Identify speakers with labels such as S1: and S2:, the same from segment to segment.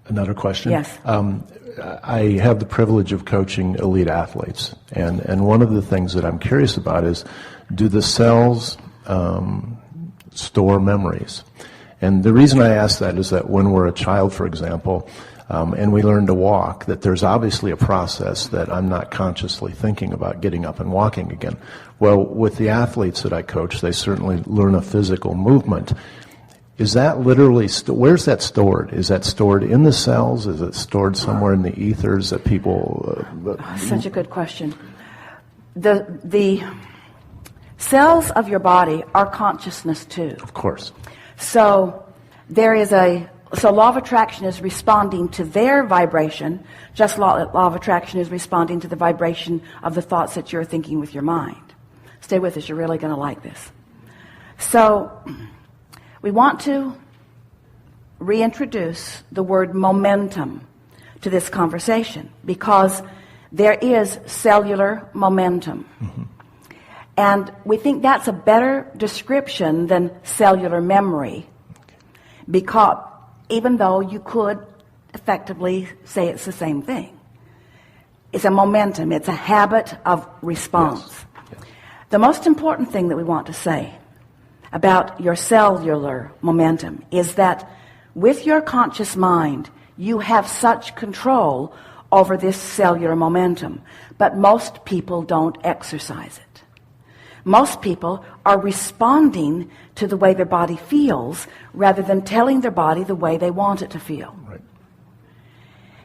S1: Another question?
S2: Yes.
S1: I have the privilege of coaching elite athletes, and one of the things that I'm curious about is, do the cells store memories? And the reason I ask that is that when we're a child, for example, and we learn to walk, that there's obviously a process that I'm not consciously thinking about getting up and walking again. Well, with the athletes that I coach, they certainly learn a physical movement. Is that literally, where's that stored? Is that stored in the cells? Is it stored somewhere in the ethers that people...
S2: Such a good question. The cells of your body are consciousness too.
S1: Of course.
S2: So law of attraction is responding to their vibration, just law of attraction is responding to the vibration of the thoughts that you're thinking with your mind. Stay with us, you're really going to like this. So we want to reintroduce the word momentum to this conversation because there is cellular momentum. Mm-hmm. And we think that's a better description than cellular memory, because even though you could effectively say it's the same thing. It's a momentum. It's a habit of response. Yes. Yes. The most important thing that we want to say about your cellular momentum is that with your conscious mind, you have such control over this cellular momentum, but most people don't exercise it. Most people are responding to the way their body feels rather than telling their body the way they want it to feel.
S1: Right.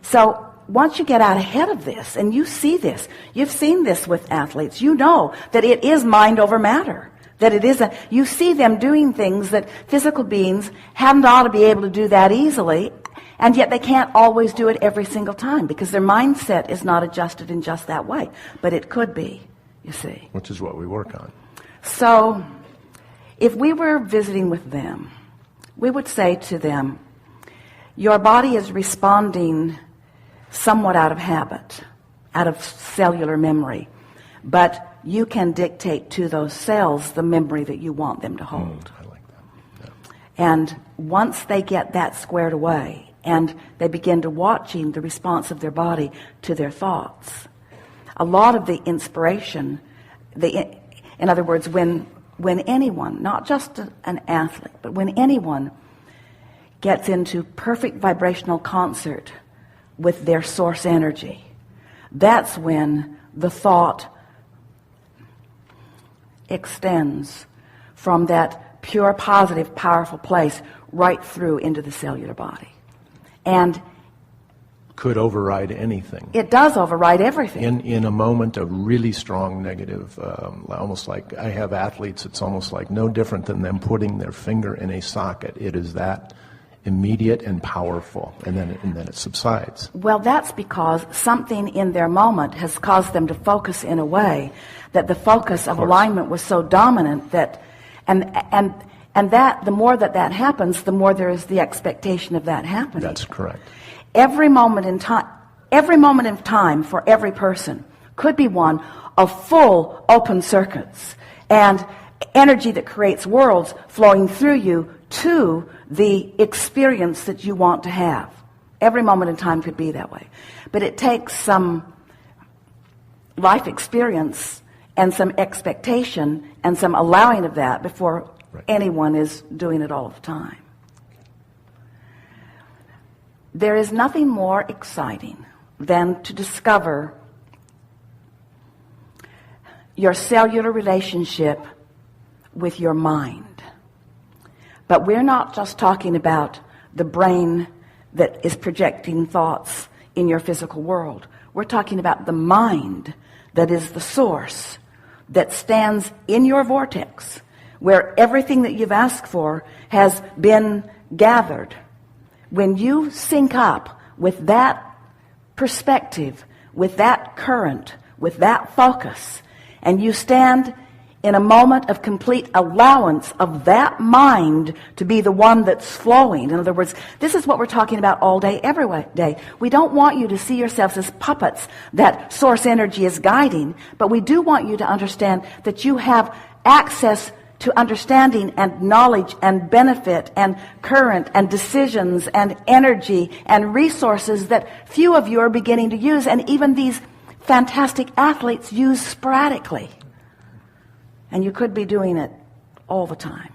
S2: So once you get out ahead of this, and you see this, you've seen this with athletes, you know that it is mind over matter. That it is you see them doing things that physical beings haven't ought to be able to do that easily, and yet they can't always do it every single time because their mindset is not adjusted in just that way. But it could be, you see.
S1: Which is what we work on.
S2: So if we were visiting with them, we would say to them, your body is responding somewhat out of habit, out of cellular memory, but you can dictate to those cells the memory that you want them to hold.
S1: I like that. Yeah.
S2: And once they get that squared away and they begin to watching the response of their body to their thoughts, a lot of the inspiration, in other words, when anyone, not just an athlete, but when anyone gets into perfect vibrational concert with their source energy, that's when the thought extends from that pure, positive, powerful place right through into the cellular body. And
S1: could override anything.
S2: It does override everything.
S1: In a moment of really strong negative, almost like I have athletes, it's almost like no different than them putting their finger in a socket. It is that immediate and powerful, and then it subsides.
S2: Well, that's because something in their moment has caused them to focus in a way that the focus of alignment was so dominant that, and that the more that happens, the more there is the expectation of that happening.
S1: That's correct.
S2: Every moment in time for every person could be one of full open circuits and energy that creates worlds flowing through you to the experience that you want to have. Every moment in time could be that way. But it takes some life experience and some expectation and some allowing of that before anyone is doing it all the time. There is nothing more exciting than to discover your cellular relationship with your mind. But we're not just talking about the brain that is projecting thoughts in your physical world. We're talking about the mind that is the source that stands in your vortex, where everything that you've asked for has been gathered. When you sync up with that perspective, with that current, with that focus, and you stand in a moment of complete allowance of that mind to be the one that's flowing. In other words, this is what we're talking about all day, every day. We don't want you to see yourselves as puppets that source energy is guiding, but we do want you to understand that you have access to understanding and knowledge and benefit and current and decisions and energy and resources that few of you are beginning to use, and even these fantastic athletes use sporadically. And you could be doing it all the time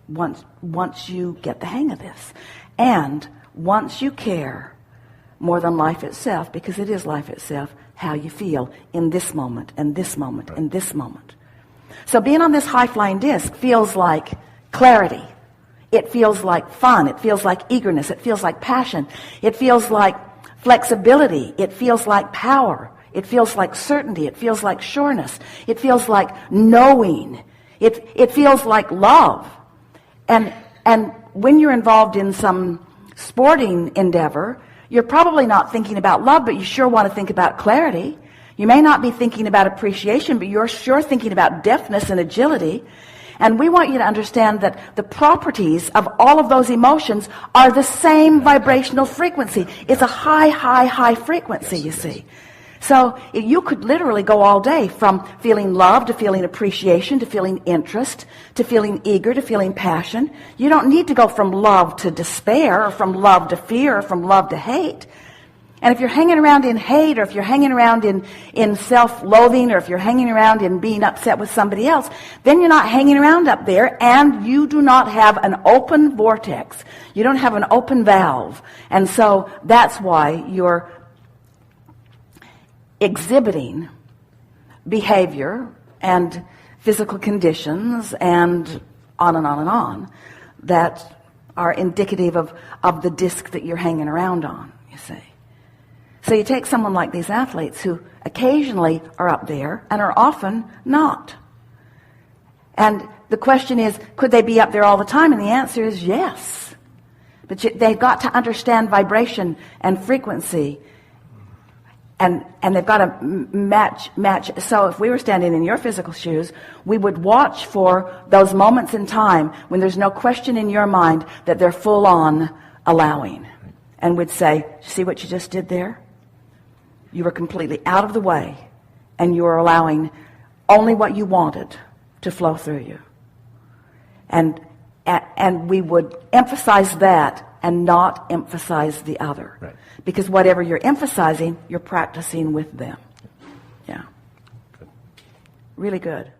S2: once you get the hang of this. And once you care more than life itself, because it is life itself, how you feel in this moment and this moment and this moment. So being on this high-flying disc feels like clarity. It feels like fun. It feels like eagerness. It feels like passion. It feels like flexibility. It feels like power. It feels like certainty. It feels like sureness. It feels like knowing. It feels like love. And when you're involved in some sporting endeavor, you're probably not thinking about love, but you sure want to think about clarity. You may not be thinking about appreciation, but you're sure thinking about deftness and agility. And we want you to understand that the properties of all of those emotions are the same vibrational frequency. It's a high, high, high frequency, you see. So you could literally go all day from feeling love to feeling appreciation to feeling interest to feeling eager to feeling passion. You don't need to go from love to despair or from love to fear or from love to hate. And if you're hanging around in hate, or if you're hanging around in self-loathing, or if you're hanging around in being upset with somebody else, then you're not hanging around up there, and you do not have an open vortex. You don't have an open valve. And so that's why you're exhibiting behavior and physical conditions and on that are indicative of the disc that you're hanging around on, you see. So you take someone like these athletes who occasionally are up there and are often not. And the question is, could they be up there all the time? And the answer is yes. But they've got to understand vibration and frequency. And they've got to match. So if we were standing in your physical shoes, we would watch for those moments in time when there's no question in your mind that they're full on allowing. And we'd say, see what you just did there? You were completely out of the way, and you were allowing only what you wanted to flow through you. And we would emphasize that and not emphasize the other.
S1: Right.
S2: Because whatever you're emphasizing, you're practicing with them. Yeah.
S1: Good.
S2: Really good.